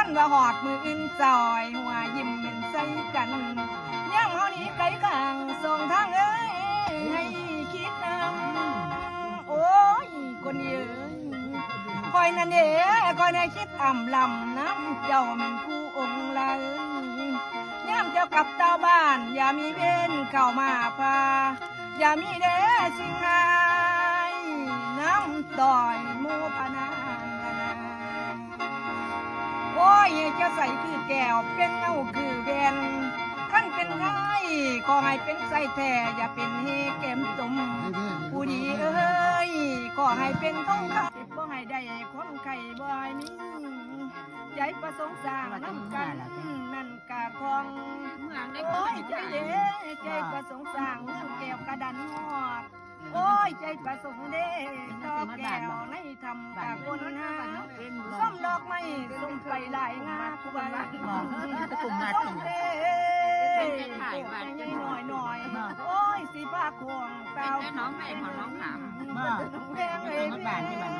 ขั้นว่าหอดมืออินจอยหัวยิ้มเป็นใส่กันย่ำเฮานี้ไกลข้างส่งทางเอ้ยให้คิดนำโอ้ยคนเยอะคอยนั่นเอ๋คอยในคิดอ่ำลำน้ำเจ้ามันคู่องค์ละย่ำเจ้ากลับเต้าบ้านอย่ามีเว้นเข้ามาพาอย่ามีเด้สิ่งหายน้ำต่อยมูพนานโอ้ยจะใส่คือแก้วเป็นเงาคือแวนขั้นเป็นไห้ขอให้เป็นใส่แท้อย่าเป็นเฮเก็มตุ่มผู้ดีเอ้ยขอให้เป็นทองคำบ่ให้ได้คนไข่บ่ให้มีใจประสงค์สร้างน้ำกันนั่นกะคองโอ้ยใจเด้ใจประสงค์สร้างเมืองแก้วกระดันหอดโอ้ยใจประสงค์เด้ต่อแก้วในทำกะคนหาส้มดอกไม้ส้มไฟลายงาคุบันส้มเด้หน่อยหน่อยโอ้ยสีฟ้าควงเตาน้องแม่ของน้องขามแพงเลย